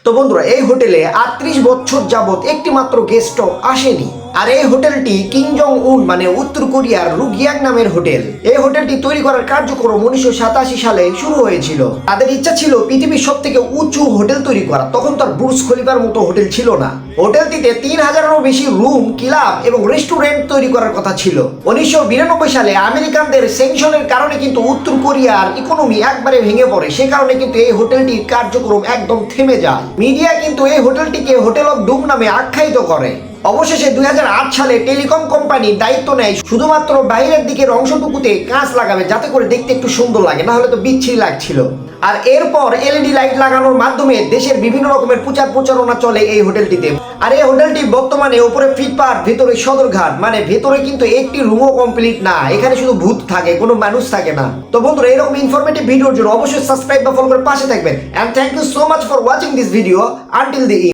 তো বন্ধুরা, এই হোটেলে 38 বছর যাবত একটি মাত্র গেস্টও আসেনি। আর এই হোটেলটি কিং জং উন মানে উত্তর কোরিয়ার রুগিয়াং নামের হোটেল। এই হোটেলটি তৈরি করার কার্যক্রম 1987 সালে শুরু হয়েছিল। তাদের ইচ্ছা ছিল পৃথিবীর সব থেকে উঁচু হোটেল তৈরি করা। তখন তার বুর্জ খলিফার মতো হোটেল ছিল না। হোটেলটিতে 3000-এরও বেশি রুম, ক্লাব এবং রেস্টুরেন্ট তৈরি করার কথা ছিল। 1992 সালে আমেরিকানদের স্যাংশনের কারণে কিন্তু উত্তর কোরিয়ার ইকোনমি একবারে ভেঙে পড়ে। সে কারণে কিন্তু এই হোটেলটির কার্যক্রম একদম থেমে যায়। মিডিয়া কিন্তু এই হোটেলটিকে হোটেল অফ ডুম নামে আখ্যায়িত করে। অবশেষে 2008 সালে টেলিকম কোম্পানি দায়িত্ব নেয় শুধুমাত্র বাইরের দিকের অংশটুকুতে কাঁচ লাগাবে, যাতে করে দেখতে একটু সুন্দর লাগে, না হলে তো বিচ্ছিরি লাগছিল। আর এরপর এলইডি লাইট লাগানোর মাধ্যমে দেশের বিভিন্ন রকমের প্রচারণা চলে এই হোটেলটিতে। আর এই হোটেলটি বর্তমানে উপরে ফিটপাথ, ভেতরে সদরঘাট, মানে ভেতরে কিন্তু একটি রুমও কমপ্লিট না। এখানে শুধু ভূত থাকে, কোনো মানুষ থাকে না। তো বন্ধুরা, এরকম ইনফরমেটিভ ভিডিওর জন্য অবশ্যই সাবস্ক্রাইব বা ফলো করে পাশে থাকবেন। And thank you so much for watching this video until the